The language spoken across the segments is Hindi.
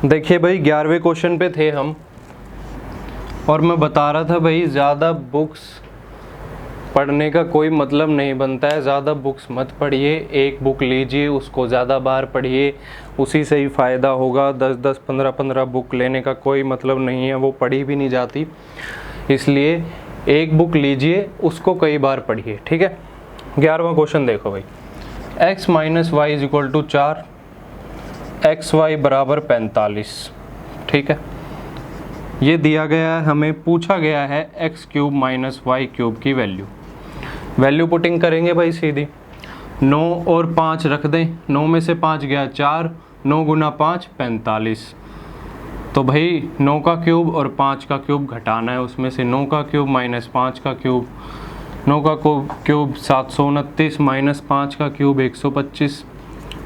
देखिए भाई 11वें क्वेश्चन पे थे हम और मैं बता रहा था भाई ज़्यादा बुक्स पढ़ने का कोई मतलब नहीं बनता है। ज़्यादा बुक्स मत पढ़िए, एक बुक लीजिए, उसको ज़्यादा बार पढ़िए, उसी से ही फ़ायदा होगा। 10-10 15-15 बुक लेने का कोई मतलब नहीं है, वो पढ़ी भी नहीं जाती। इसलिए एक बुक लीजिए, उसको कई बार पढ़िए, ठीक है। 11वां क्वेश्चन देखो भाई, x minus y is equal to 4, x y बराबर 45, ठीक है। ये दिया गया है, हमें पूछा गया है x cube minus y cube की वैल्यू पुटिंग करेंगे भाई सीधी। 9 और 5 रख दें, 9 में से 5 गया 4, 9 गुना 5 45। तो भाई 9 का क्यूब और 5 का क्यूब घटाना है, उसमें से 9 का क्यूब माइनस 5 का क्यूब, 9 का क्यूब 729 माइनस 5 का क्यूब 125,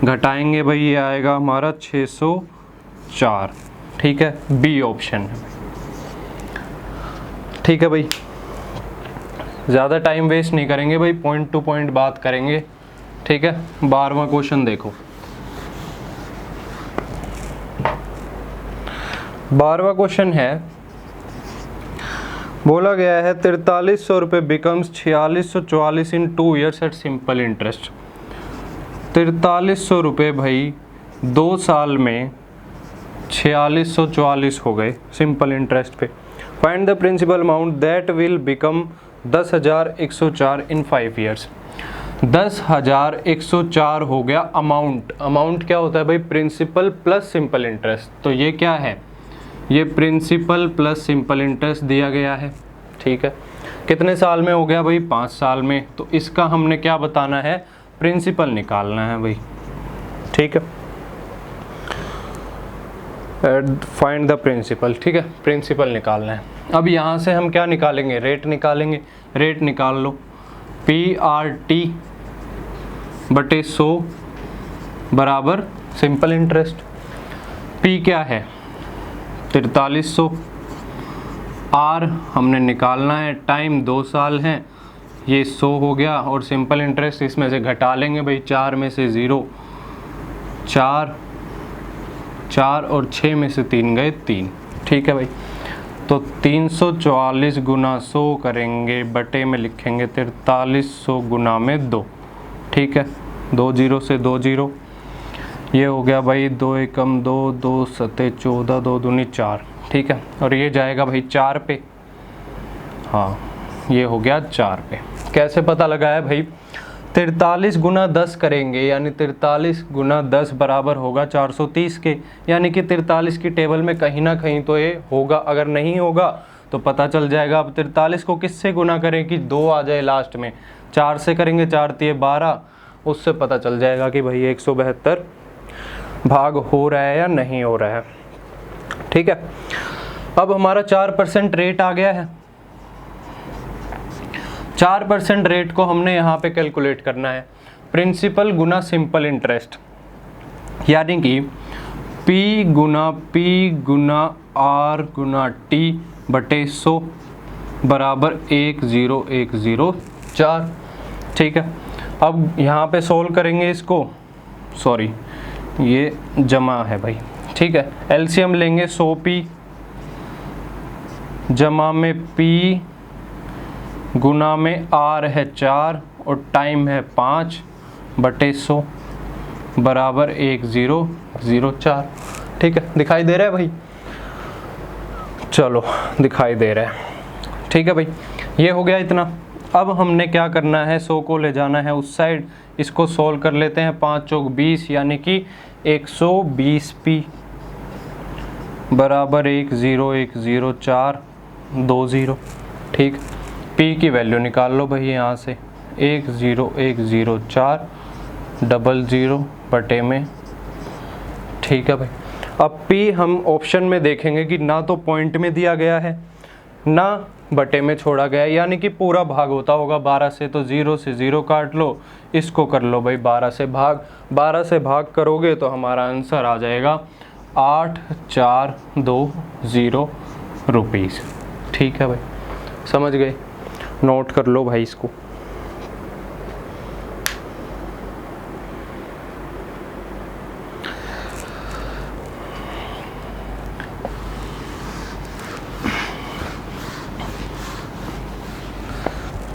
घटाएंगे भाई ये आएगा हमारा 604, ठीक है। बी ऑप्शन है, ठीक है भाई। ज़्यादा टाइम वेस्ट नहीं करेंगे भाई, पॉइंट टू पॉइंट बात करेंगे, ठीक है। 12वां क्वेश्चन देखो, 12वां क्वेश्चन है, बोला गया है 4300 रुपये becomes 4644 in 2 years at simple interest. 4300 रुपये भाई 2 साल में 4644 हो गए सिंपल इंटरेस्ट पे। Find the principal amount that will become 10,104 in 5 years. 10,104 हो गया अमाउंट। अमाउंट क्या होता है भाई? Principal plus simple interest. तो ये क्या है? ये प्रिंसिपल प्लस सिंपल इंटरेस्ट दिया गया है, ठीक है। कितने साल में हो गया भाई? 5 साल में। तो इसका हमने क्या बताना है? प्रिंसिपल निकालना है भाई, ठीक है। फाइंड द प्रिंसिपल, ठीक है, प्रिंसिपल निकालना है। अब यहाँ से हम क्या निकालेंगे? रेट निकालेंगे। रेट निकाल लो, PRT बटे 100 बराबर सिंपल इंटरेस्ट। P क्या है? 4300। R हमने निकालना है, टाइम 2 साल है, ये 100 हो गया। और सिंपल इंटरेस्ट इसमें से घटा लेंगे भाई, 4 में से 0, 4 और 6 में से 3 गए 3, ठीक है भाई। तो 344 गुना 100 करेंगे, बटे में लिखेंगे 4300 गुना में 2, ठीक है। 2 0 से 2 0, ये हो गया भाई 2 एकम 2, 2 सते 14, 2 दूनी 4, ठीक है। और ये जाएगा भाई 4 पे, हाँ ये हो गया 4 पे। कैसे पता लगा है भाई? 43 गुना 10 करेंगे, यानी 43 गुना 10 बराबर होगा 430 के, यानी कि 43 की टेबल में कहीं ना कहीं तो ये होगा। अगर नहीं होगा तो पता चल जाएगा। अब 43 को किससे गुना करें कि 2 आ जाए लास्ट में? 4 से करेंगे, 4 तिये 12, उससे पता चल जाएगा कि भाई 172 भाग हो रहा है या नहीं हो रहा है, ठीक है। अब हमारा 4% रेट आ गया है। 4% रेट को हमने यहाँ पे कैलकुलेट करना है, प्रिंसिपल गुना सिंपल इंटरेस्ट, यानी कि P गुना R गुना T बटे 100 बराबर 10104, ठीक है। अब यहाँ पे सोल्व करेंगे इसको, सॉरी ये जमा है भाई, ठीक है। एलसीएम लेंगे, 100P जमा में P गुना में R है 4 और टाइम है 5 बटे 100 बराबर 1004, ठीक है। दिखाई दे रहा है भाई? चलो दिखाई दे रहा है, ठीक है भाई। ये हो गया इतना। अब हमने क्या करना है? 100 को ले जाना है उस साइड, इसको सोल्व कर लेते हैं। 5 चौक 20, यानी कि 120P बराबर 1010420, ठीक। P की वैल्यू निकाल लो भाई यहाँ से, 1010400 बटे में, ठीक है भाई। अब P हम ऑप्शन में देखेंगे कि ना तो पॉइंट में दिया गया है ना बटे में छोड़ा गया है, यानी कि पूरा भाग होता होगा 12 से। तो 0 से 0 काट लो, इसको कर लो भाई 12 से भाग। 12 से भाग करोगे तो हमारा आंसर आ जाएगा 8420 रुपीज़, ठीक है भाई। समझ गए? नोट कर लो भाई इसको।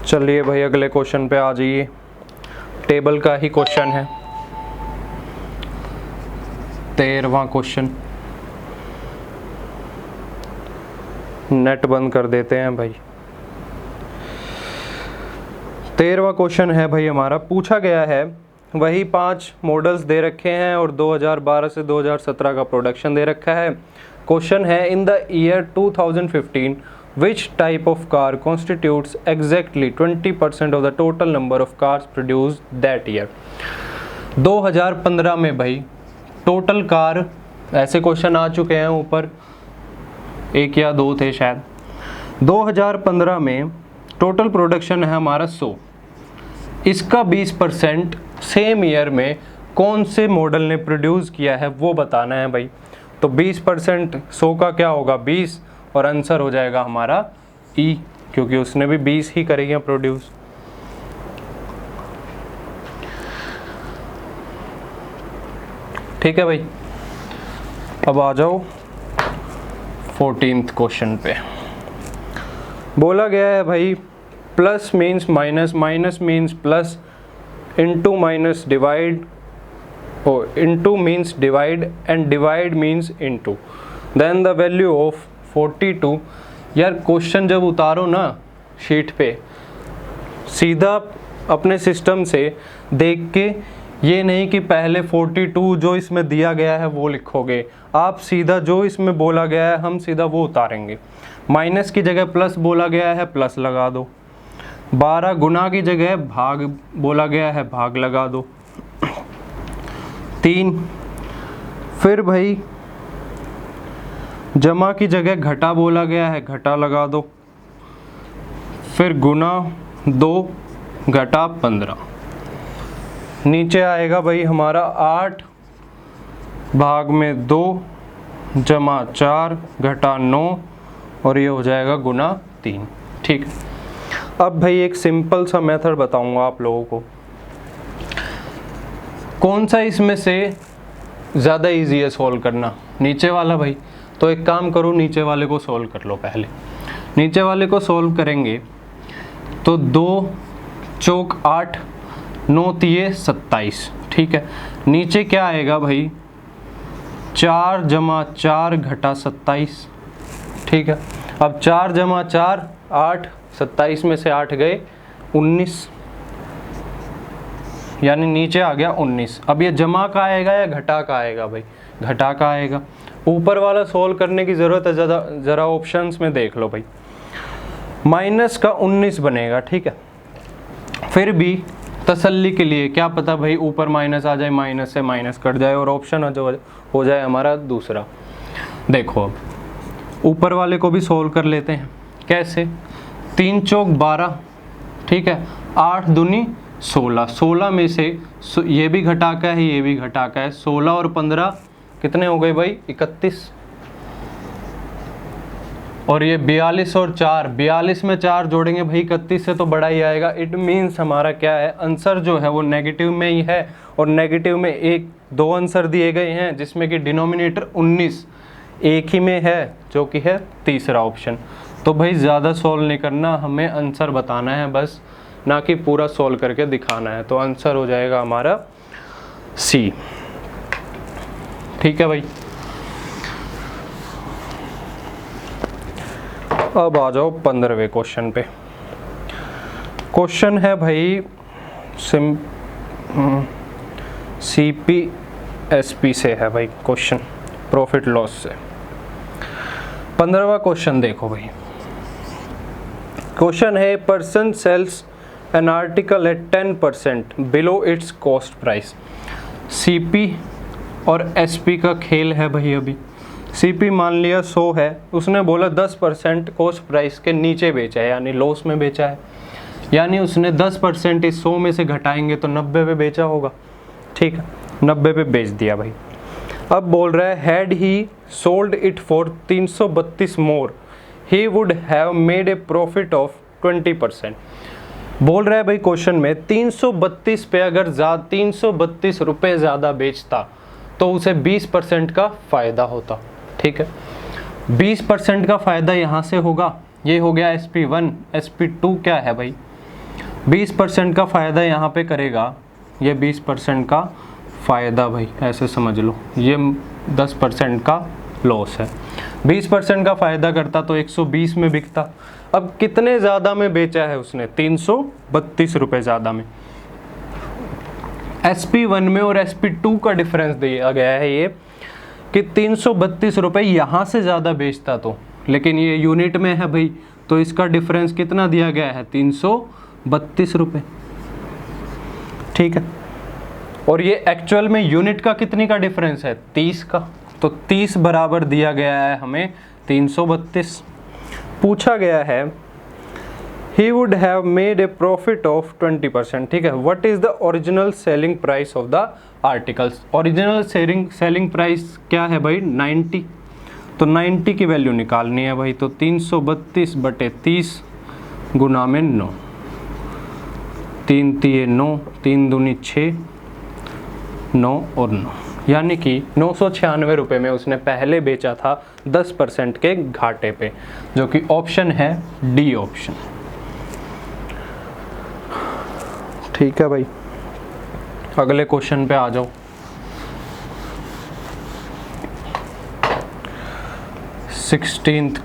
चलिए भाई अगले क्वेश्चन पे आ जाइए। टेबल का ही क्वेश्चन है, 13वां क्वेश्चन। नेट बंद कर देते हैं भाई। 13वां क्वेश्चन है भाई हमारा, पूछा गया है वही 5 मॉडल्स दे रखे हैं और 2012 से 2017 का प्रोडक्शन दे रखा है। क्वेश्चन है in the year 2015 which type of car constitutes exactly 20% of the total number of cars produced that year. 2015 में भाई टोटल कार, ऐसे क्वेश्चन आ चुके हैं ऊपर, 1 या 2 थे शायद। 2015 में टोटल प्रोडक्शन है हमारा 100, इसका 20% सेम ईयर में कौन से मॉडल ने प्रोड्यूस किया है वो बताना है भाई। तो 20% 100 का क्या होगा 20, और आंसर हो जाएगा हमारा ई, क्योंकि उसने भी 20 ही करेगा प्रोड्यूस। ठीक है भाई, अब आ जाओ 14th क्वेश्चन पे। बोला गया है भाई plus means minus, minus means plus, into minus divide, into means divide and divide means into, then the value of 42। यार क्वेश्चन जब उतारो ना शीट पे, सीधा अपने सिस्टम से देख के, ये नहीं कि पहले 42 जो इसमें दिया गया है वो लिखोगे, आप सीधा जो इसमें बोला गया है हम सीधा वो उतारेंगे। माइनस की जगह प्लस बोला गया है प्लस लगा दो, 12 गुना की जगह भाग बोला गया है भाग लगा दो, 3 फिर भाई जमा की जगह घटा बोला गया है घटा लगा दो, फिर गुना 2 घटा 15, नीचे आएगा भाई हमारा 8 भाग में 2 जमा 4 घटा 9, और ये हो जाएगा गुना 3। ठीक, अब भाई एक सिंपल सा मेथड बताऊंगा आप लोगों को, कौन सा इसमें से ज़्यादा इजी है सॉल्व करना, नीचे वाला भाई। तो एक काम करो, नीचे वाले को सॉल्व कर लो पहले। नीचे वाले को सॉल्व करेंगे तो 2 चौक 8, 9 तिये 27। ठीक है, नीचे क्या आएगा भाई 4 जमा 4 घटा 27। ठीक है, अब 4 जमा 4 8, 27 में से 8 गए 19, यानी नीचे आ गया 19। अब ये जमा का आएगा या घटा का आएगा भाई, घटा का आएगा। ऊपर वाला सोल्व करने की ज़रूरत है, ज़रा ऑप्शंस में देख लो भाई। माइनस का 19 बनेगा। ठीक है, फिर भी तसल्ली के लिए क्या पता भाई ऊपर माइनस आ जाए, माइनस से माइनस कट जाए और ऑप्शन हो जाए हमारा दूसरा। देखो अब ऊपर वाले को भी सोल्व कर लेते हैं। कैसे, 3 चौक 12, ठीक है, 8 दूनी 16, 16 में से ये भी घटा का है ये भी घटा का है, 16 और 15 कितने हो गए भाई 31, और ये 42 और 4, 42 में 4 जोड़ेंगे भाई 31 से तो बड़ा ही आएगा। इट मीन्स हमारा क्या है, आंसर जो है वो नेगेटिव में ही है, और नेगेटिव में 2 आंसर दिए गए हैं जिसमें कि डिनोमिनेटर 19 एक ही में है जो कि है तीसरा ऑप्शन। तो भाई ज़्यादा सॉल्व नहीं करना, हमें आंसर बताना है बस, ना कि पूरा सॉल्व करके दिखाना है। तो आंसर हो जाएगा हमारा सी। ठीक है भाई, अब आ जाओ 15वें क्वेश्चन पे। क्वेश्चन है भाई CPSP से है भाई क्वेश्चन, प्रॉफिट लॉस से। 15वां क्वेश्चन देखो भाई, क्वेश्चन है person sells an article at 10% below its cost price. CP और SP का खेल है भाई। अभी CP मान लिया 100 है, उसने बोला 10% कॉस्ट प्राइस के नीचे बेचा है, यानी लॉस में बेचा है, यानी उसने 10% इस 100 में से घटाएंगे तो 90 पे बेचा होगा। ठीक है, 90 पे बेच दिया भाई। अब बोल रहा है had he sold it for 332 more he would have made a profit of 20%। बोल रहा है भाई क्वेश्चन में 332 पे अगर 332 रुपये ज़्यादा बेचता तो उसे 20% का फ़ायदा होता। ठीक है, 20% का फ़ायदा यहाँ से होगा, ये हो गया SP1। SP2 क्या है भाई, 20% का फ़ायदा यहाँ पे करेगा, ये 20% का फ़ायदा भाई ऐसे समझ लो, ये 10% का लॉस है। 20% का फ़ायदा करता तो 120 में बिकता। अब कितने ज़्यादा में बेचा है उसने? 332 रुपये ज़्यादा में। SP1 में और SP2 का डिफरेंस दिया गया है ये कि 332 रुपये यहाँ से ज़्यादा बेचता तो, लेकिन ये यूनिट में है भाई, तो इसका डिफरेंस कितना दिया गया है? 332 रुपये। ठीक है, और ये एक्चुअल में यूनिट का कितने का डिफरेंस है? 30 का, तो 30 बराबर दिया गया है हमें 332। पूछा गया है he would have made a profit of 20%। ठीक है, what is the original selling price of the articles? Original selling price क्या है भाई? 90। तो 90 की वैल्यू निकालनी है भाई, तो 332 बटे 30 गुना में 9, 3 तिये 9, 3 दूनी 6, 9 और 9, यानी कि 996 रुपये में उसने पहले बेचा था 10% के घाटे पे, जो कि ऑप्शन है डी ऑप्शन। ठीक है भाई, अगले क्वेश्चन पे आ जाओ। 16th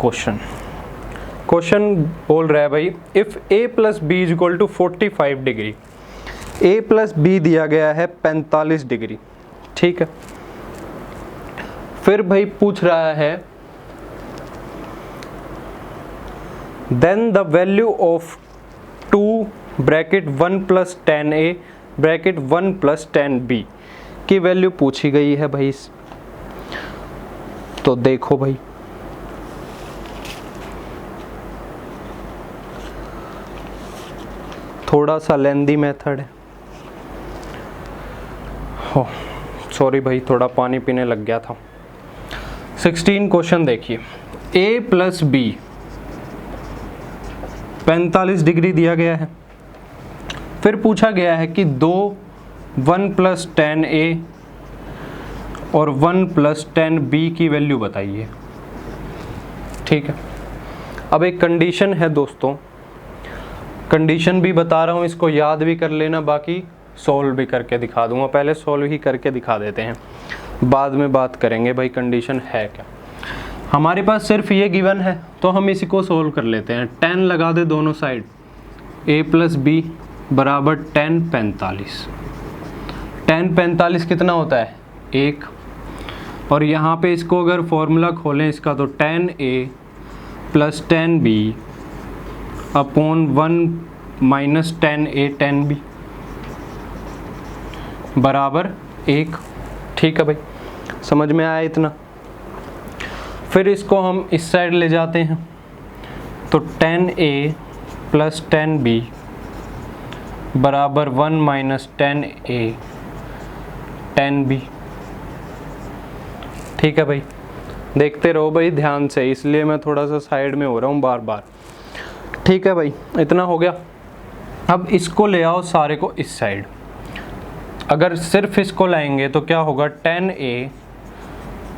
क्वेश्चन बोल रहा है भाई, if a plus b is equal to 45 degree, a plus b दिया गया है 45 डिग्री। ठीक है, फिर भाई पूछ रहा है then the value of 2 bracket 1 plus 10a bracket 1 plus 10b की वैल्यू पूछी गई है भाई। तो देखो भाई, थोड़ा सा लेंदी मेथड है। हो सॉरी भाई, थोड़ा पानी पीने लग गया था। 16 क्वेश्चन देखिए, a प्लस बी 45 डिग्री दिया गया है। फिर पूछा गया है कि 1 प्लस 10a और 1 प्लस 10b की वैल्यू बताइए। ठीक है, अब एक कंडीशन है दोस्तों, कंडीशन भी बता रहा हूँ, इसको याद भी कर लेना, बाकी सॉल्व भी करके दिखा दूंगा। पहले सॉल्व ही करके दिखा देते हैं, बाद में बात करेंगे भाई कंडीशन है क्या। हमारे पास सिर्फ ये गिवन है तो हम इसी को सॉल्व कर लेते हैं। 10 लगा दे दोनों साइड, a प्लस बी बराबर 10 45। 10 45 कितना होता है? 1। और यहाँ पे इसको अगर फॉर्मूला खोलें इसका, तो 10a plus 10b upon 1 minus 10a 10b बराबर 1। ठीक है भाई, समझ में आया इतना। फिर इसको हम इस साइड ले जाते हैं, तो 10a प्लस 10b बराबर 1 माइनस 10a 10b। ठीक है भाई, देखते रहो भाई ध्यान से, इसलिए मैं थोड़ा सा साइड में हो रहा हूँ बार बार। ठीक है भाई, इतना हो गया। अब इसको ले आओ सारे को इस साइड। अगर सिर्फ इसको लाएंगे तो क्या होगा? 10a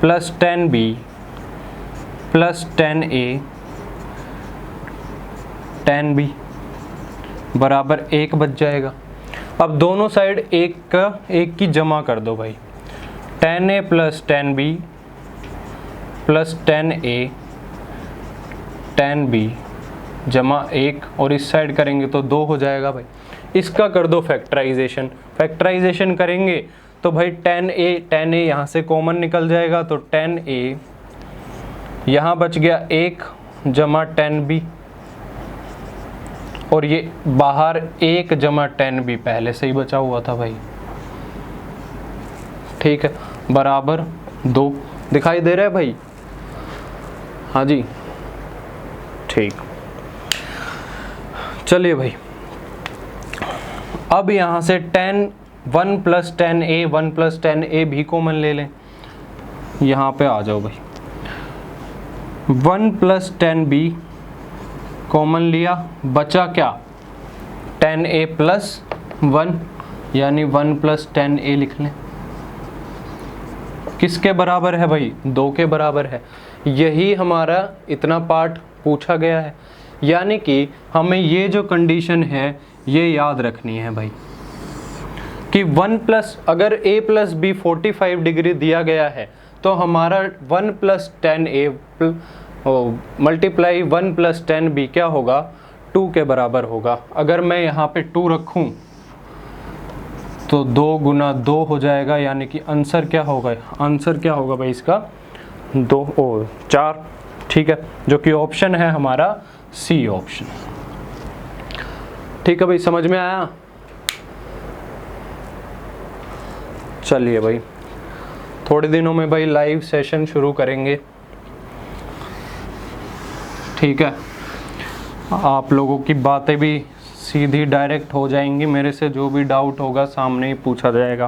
plus 10b plus 10a 10b बराबर 1 बच जाएगा। अब दोनों साइड एक की जमा कर दो भाई, 10a plus 10b plus 10a 10b जमा 1, और इस साइड करेंगे तो 2 हो जाएगा भाई। इसका कर दो फैक्टराइजेशन। फैक्टराइजेशन करेंगे तो भाई 10a यहाँ से कॉमन निकल जाएगा, तो 10a यहाँ बच गया 1 जमा 10b, और ये बाहर 1 जमा 10b पहले से ही बचा हुआ था भाई। ठीक है, बराबर 2 दिखाई दे रहा है भाई? हाँ जी, ठीक। चलिए भाई, अब यहाँ से 1 प्लस 10a 1 प्लस 10a भी कॉमन ले लें। यहाँ पे आ जाओ भाई, 1 प्लस 10b कॉमन लिया, बचा क्या? 10a प्लस 1, यानी 1 प्लस 10a लिख लें। किसके बराबर है भाई? 2 के बराबर है। यही हमारा इतना पार्ट पूछा गया है, यानी कि हमें ये जो कंडीशन है ये याद रखनी है भाई कि 1 प्लस, अगर a प्लस बी 45 डिग्री दिया गया है तो हमारा 1 plus 10a multiply 1 plus 10b क्या होगा, 2 के बराबर होगा। अगर मैं यहाँ पे 2 रखूँ तो 2 गुना 2 हो जाएगा, यानी कि आंसर क्या होगा, आंसर क्या होगा भाई इसका 4, ठीक है, जो कि ऑप्शन है हमारा सी ऑप्शन। ठीक है भाई, समझ में आया। चलिए भाई, थोड़े दिनों में भाई लाइव सेशन शुरू करेंगे, ठीक है। आप लोगों की बातें भी सीधी डायरेक्ट हो जाएंगी, मेरे से जो भी डाउट होगा सामने ही पूछा जाएगा।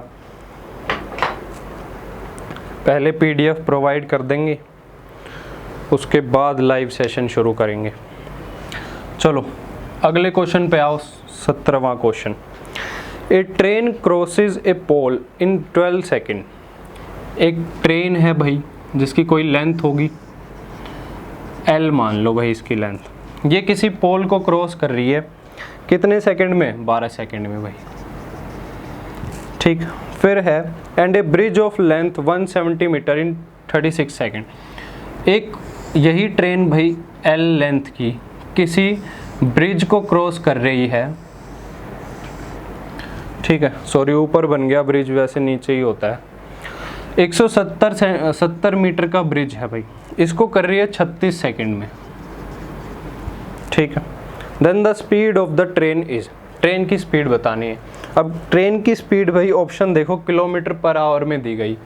पहले पीडीएफ प्रोवाइड कर देंगे, उसके बाद लाइव सेशन शुरू करेंगे। चलो अगले क्वेश्चन पे आओ, 17वां क्वेश्चन। ए ट्रेन क्रॉसेज ए पोल इन 12 सेकेंड। एक ट्रेन है भाई जिसकी कोई लेंथ होगी L, मान लो भाई इसकी लेंथ, ये किसी पोल को क्रॉस कर रही है कितने सेकंड में, 12 सेकंड में भाई, ठीक। फिर है and a bridge of length 170 metre in 36 second. एक यही ट्रेन भाई L लेंथ की किसी ब्रिज को क्रॉस कर रही है, ठीक है, सॉरी ऊपर बन गया ब्रिज, वैसे नीचे ही होता है। 170 मीटर का ब्रिज है भाई, इसको कर रही है 36 सेकंड में, ठीक है। Then the speed of the train is, train की स्पीड बतानी है। अब ट्रेन की स्पीड भाई ऑप्शन देखो किलोमीटर पर आवर में दी गई,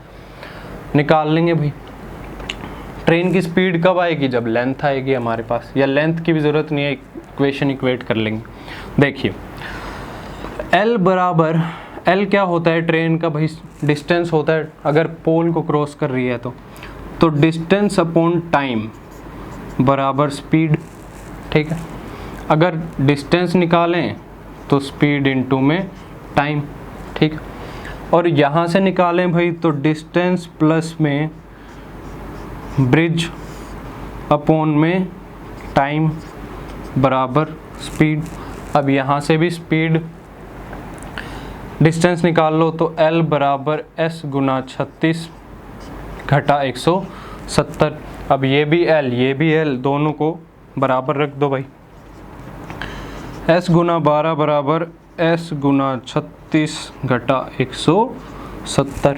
निकाल लेंगे भाई। ट्रेन की स्पीड कब आएगी, जब लेंथ आएगी हमारे पास, या लेंथ की भी ज़रूरत नहीं है, इक्वेशन इक्वेट कर लेंगे। देखिए L बराबर, L क्या होता है ट्रेन का भाई, डिस्टेंस होता है अगर पोल को क्रॉस कर रही है तो डिस्टेंस अपॉन टाइम बराबर स्पीड, ठीक है। अगर डिस्टेंस निकालें तो स्पीड इनटू में टाइम, ठीक। और यहाँ से निकालें भाई तो डिस्टेंस प्लस में ब्रिज अपॉन में टाइम बराबर स्पीड। अब यहाँ से भी स्पीड डिस्टेंस निकाल लो तो L बराबर S गुना 36 घटा 170। अब ये भी L ये भी L, दोनों को बराबर रख दो भाई। S गुना 12 बराबर S गुना 36 घटा 170,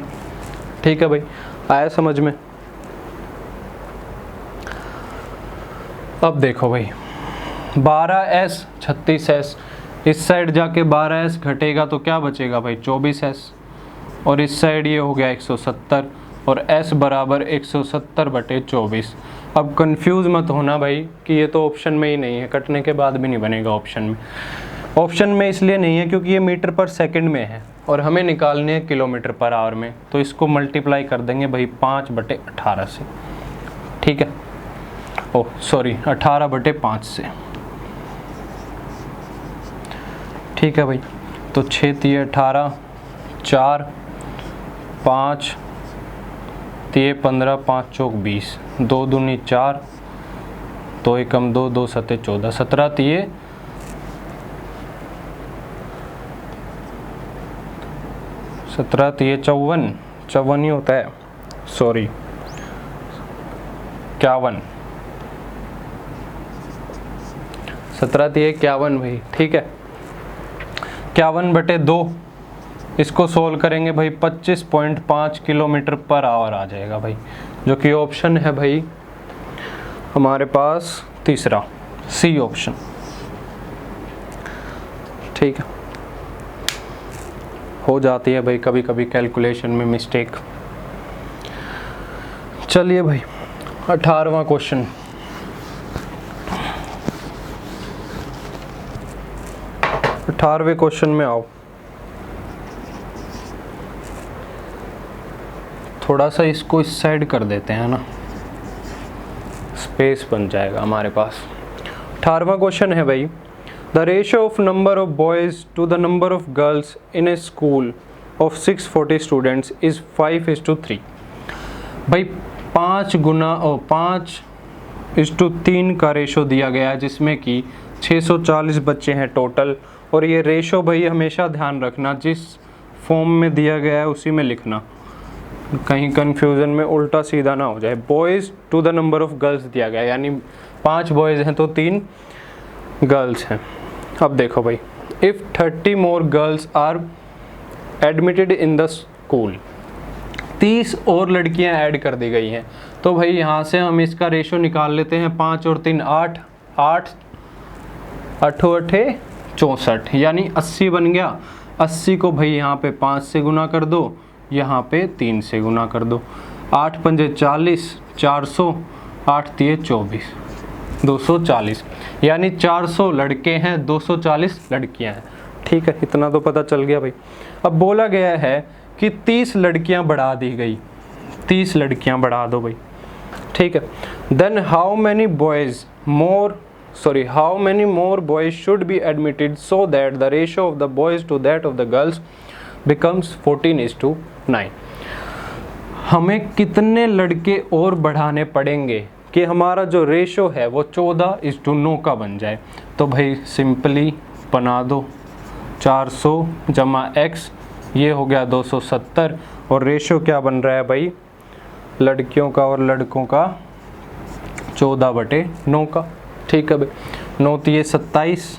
ठीक है भाई, आया समझ में। अब देखो भाई 12S 36S, इस साइड जाके 12S घटेगा तो क्या बचेगा भाई 24S, और इस साइड ये हो गया 170, और S बराबर 170 बटे 24। अब कंफ्यूज मत होना भाई कि ये तो ऑप्शन में ही नहीं है, कटने के बाद भी नहीं बनेगा ऑप्शन में। ऑप्शन में इसलिए नहीं है क्योंकि ये मीटर पर सेकंड में है और हमें निकालने है किलोमीटर पर आवर में, तो इसको मल्टीप्लाई कर देंगे भाई 5 बटे 18 से, ठीक है, ओह सॉरी 18 बटे 5 से, ठीक है भाई। तो 6 3 18, 4 5 3 15, 5 चौक 20, 2 दूनी 4, 2 एकम 2, 2 सते 14, 17 3 17 3 54, 54 ही होता है, सॉरी 51, 17 3 51 भाई, ठीक है। 51 बटे 2, इसको सोल्व करेंगे भाई 25.5 किलोमीटर पर आवर आ जाएगा भाई, जो कि ऑप्शन है भाई हमारे पास तीसरा, सी ऑप्शन, ठीक है। हो जाती है भाई कभी कभी कैलकुलेशन में मिस्टेक। चलिए भाई 18वां क्वेश्चन। अठारहवें क्वेश्चन में आओ। थोड़ा सा इसको इस साइड कर देते हैं ना, स्पेस बन जाएगा हमारे पास। 18वां क्वेश्चन है भाई, the ratio of number of boys to the number of girls in a school of 640 students is 5:3। भाई 5:3 का रेशो दिया गया है, जिसमें कि 640 बच्चे हैं टोटल और ये रेशो भाई हमेशा ध्यान रखना, जिस फॉर्म में दिया गया है उसी में लिखना, कहीं कंफ्यूजन में उल्टा सीधा ना हो जाए। Boys to the number of girls दिया गया है, यानी 5 बॉयज़ हैं तो 3 गर्ल्स हैं। अब देखो भाई, if 30 more girls are admitted in the school, 30 और लड़कियां ऐड कर दी गई हैं, तो भाई यहाँ से हम इसका रेशो निकाल लेते हैं। 5 और 3 8, 8 8 8 64, यानी 80 बन गया। 80 को भाई यहाँ पे 5 से गुना कर दो, यहाँ पे 3 से गुना कर दो। 8 पंजे 40, 400, 8 तिये 24, 240, यानी 400 लड़के हैं, 240 लड़कियां हैं। ठीक है, इतना तो पता चल गया भाई। अब बोला गया है कि 30 लड़कियां बढ़ा दी गई, 30 लड़कियां बढ़ा दो भाई। ठीक है, then how many more boys should be admitted so that the ratio of the boys to that of the girls becomes 14:9। हमें कितने लड़के और बढ़ाने पड़ेंगे कि हमारा जो रेशो है वो 14:9 का बन जाए? तो भाई सिंपली बना दो, 400 जमा x, ये हो गया 270, और रेशो क्या बन रहा है भाई, लड़कियों का और लड़कों का 14/9 का। ठीक है भाई, 9 तिये 27,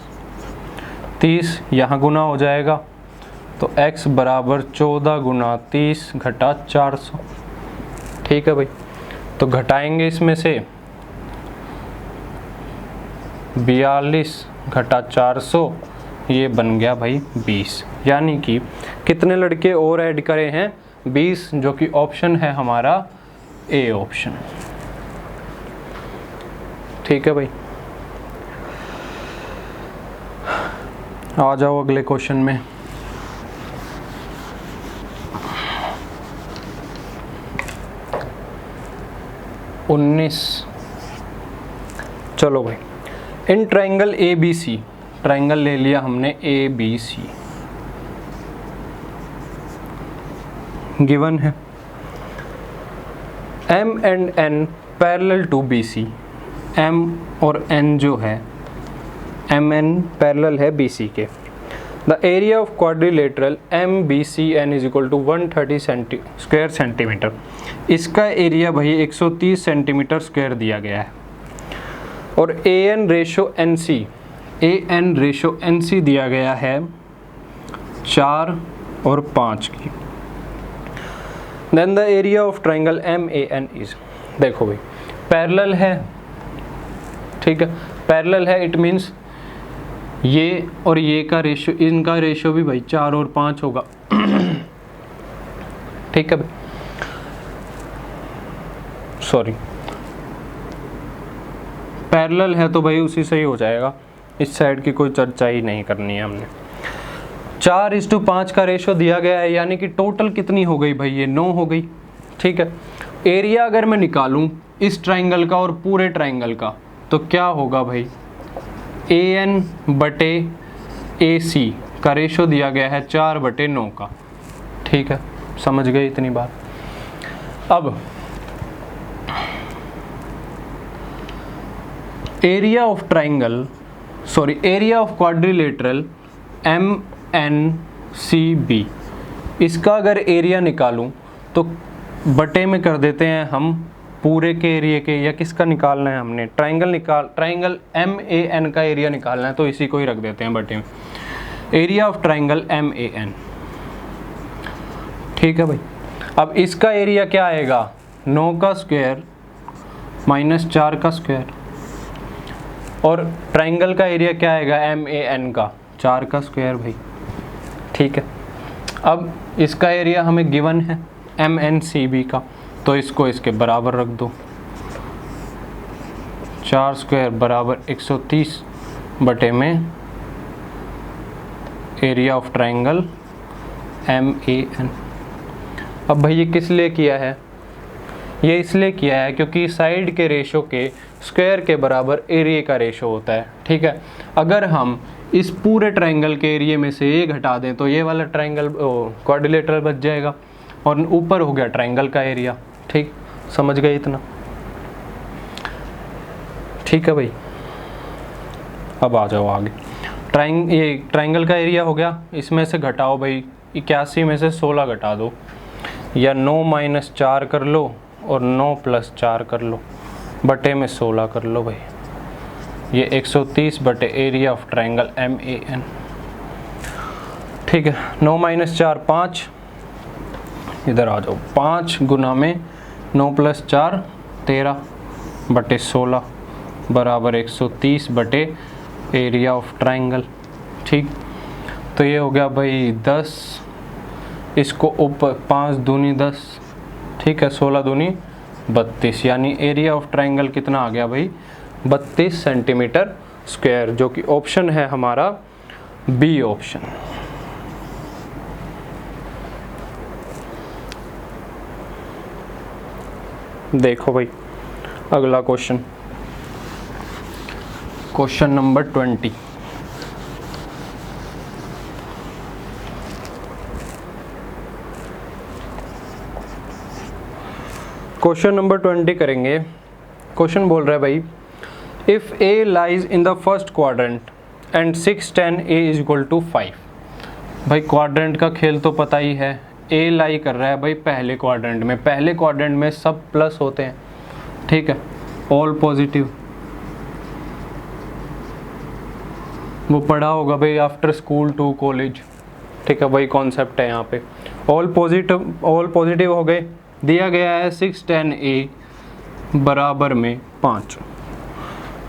30 यहाँ गुना हो जाएगा, तो x बराबर 14 गुना 30 घटा 400। ठीक है भाई, तो घटाएंगे इसमें से 42 घटा 400, ये बन गया भाई 20, यानी कि कितने लड़के और ऐड करे हैं? 20, जो कि ऑप्शन है हमारा ए ऑप्शन। ठीक है भाई, आ जाओ अगले क्वेश्चन में। चलो भाई, in triangle A B C, triangle ले लिया हमने ए बी सी, गिवन है M and N parallel to B C. M और N जो है, MN पैरेलल है BC के। The area of quadrilateral MBCN is equal to 130 square centimetre. इसका एरिया भाई 130 सेंटीमीटर स्क्वायर दिया गया है, और AN रेशो NC दिया गया है 4 और 5 की। Then the area of triangle MAN is, देखो भाई पैरेलल है, ठीक है, पैरेलल है, इट मीन्स ये और ये का रेशो, इनका रेशो भी भाई 4 और 5 होगा। ठीक है भाई, सॉरी, पैरेलल है तो भाई उसी से ही हो जाएगा, इस साइड की कोई चर्चा ही नहीं करनी है हमने। 4:5 का रेशो दिया गया है, यानी कि टोटल कितनी हो गई भाई, ये 9 हो गई। ठीक है, एरिया अगर मैं निकालूं इस ट्राइंगल का और पूरे ट्राइंगल का, तो क्या होगा भाई, AN/AC का रेशो दिया गया है 4/9 का। ठीक है, समझ गए इतनी बात। अब एरिया ऑफ क्वाड्रिलेटरल MNCB, इसका अगर एरिया निकालूं तो बटे में कर देते हैं हम पूरे के एरिया के, या किसका निकालना है हमने, ट्राइंगल MAN का एरिया निकालना है, तो इसी को ही रख देते हैं बटे में, एरिया ऑफ ट्राइंगल MAN। ठीक है भाई, अब इसका एरिया क्या आएगा, 9 का स्क्वायर माइनस 4 का स्क्वायर, और ट्राइंगल का एरिया क्या आएगा MAN का, 4 का स्क्वायर भाई। ठीक है, अब इसका एरिया हमें गिवन है MNCB का, तो इसको इसके बराबर रख दो, 4 स्क्वायर बराबर 130 बटे में एरिया ऑफ ट्राइंगल MAN। अब भाई ये किस लिए किया है, ये इसलिए किया है क्योंकि साइड के रेशो के स्क्वायर के बराबर एरिया का रेशो होता है। ठीक है, अगर हम इस पूरे ट्राइंगल के एरिया में से ये घटा दें तो ये वाला ट्राइंगल क्वाड्रिलेटरल बच जाएगा, और ऊपर हो गया ट्राइंगल का एरिया। ठीक, समझ गए इतना? ठीक है भाई, अब आ जाओ आगे। ये ट्राइंगल का एरिया हो गया, इसमें से घटाओ भाई, 81 में से 16 घटा दो, या 9 - 4 कर लो और 9 + 4 कर लो, बटे में 16 कर लो भाई। ये 130 बटे एरिया ऑफ ट्राइंगल MAN। ठीक है, 9 - 4 5, इधर आ जाओ, 5 गुना में 9 + 4 13 बटे 16 बराबर 130 बटे एरिया ऑफ ट्राइंगल। ठीक, तो ये हो गया भाई 10, इसको ऊपर 5 दूनी 10, ठीक है, 16 दूनी 32, यानी एरिया ऑफ ट्राइंगल कितना आ गया भाई, 32 सेंटीमीटर स्क्वायर, जो कि ऑप्शन है हमारा बी ऑप्शन। देखो भाई अगला question, question number 20। Question number 20 करेंगे। क्वेश्चन बोल रहा है भाई, if a lies in the first quadrant and 6 10 a is equal to 5। भाई क्वाड्रेंट का खेल तो पता ही है, ए लाई कर रहा है भाई पहले क्वाड्रेंट में, पहले क्वाड्रेंट में सब प्लस होते हैं, ठीक है, ऑल पॉजिटिव, वो पढ़ा होगा भाई आफ्टर स्कूल टू कॉलेज, ठीक है, वही कॉन्सेप्ट है यहाँ पे। ऑल पॉजिटिव हो गए, दिया गया है 6 10 ए बराबर में 5,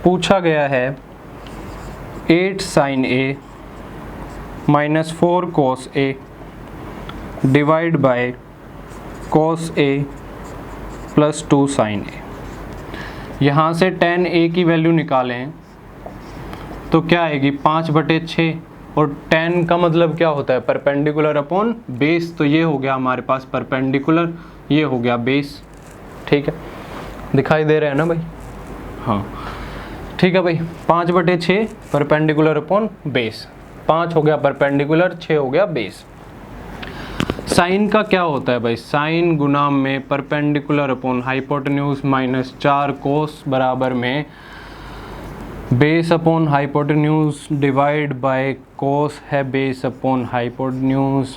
पूछा गया है 8 sin A - 4 cos A divide by cos A + 2 sin A। यहाँ से 10 A की वैल्यू निकालें तो क्या आएगी, 5/6, और 10 का मतलब क्या होता है, परपेंडिकुलर अपॉन बेस, तो ये हो गया हमारे पास परपेंडिकुलर, ये हो गया बेस। ठीक है, दिखाई दे रहा है ना भाई, हाँ ठीक है भाई, 5/6 परपेंडिकुलर अपॉन बेस, 5 हो गया परपेंडिकुलर, 6 हो गया बेस। साइन का क्या होता है भाई, साइन गुना में परपेंडिकुलर अपॉन हाइपोटेन्यूज -4 कोस बराबर में base upon hypotenuse divide by cos है base upon hypotenuse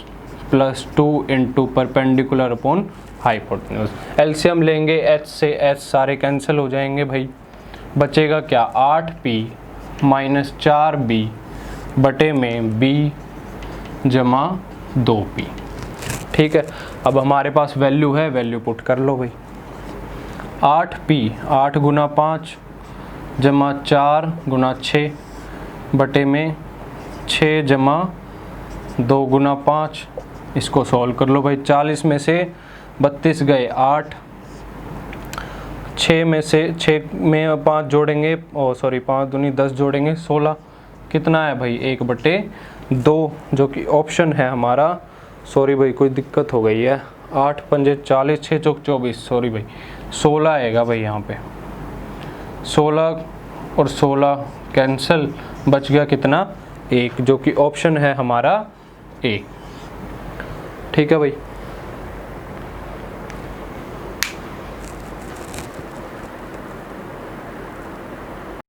+2 into perpendicular upon hypotenuse. LCM लेंगे, h से h सारे कैंसिल हो जाएंगे भाई, बचेगा क्या, 8p - 4b बटे में b जमा 2p। ठीक है, अब हमारे पास वैल्यू है, वैल्यू पुट कर लो भाई, 8p 8 गुना 5 जमा 4 गुना 6 बटे में 6 जमा 2 गुना 5, इसको सॉल्व कर लो भाई। 40 में से 32 गए 8, 6 में 5 जोड़ेंगे, 5 दूनी 10 जोड़ेंगे 16, कितना है भाई 1/2, जो कि ऑप्शन है हमारा, सॉरी भाई कोई दिक्कत हो गई है, 8 पंजे 40, 6 चौक 24, सॉरी भाई 16 आएगा भाई यहाँ पे, 16 और 16 कैंसिल, बच गया कितना 1, जो कि ऑप्शन है हमारा ए। ठीक है भाई।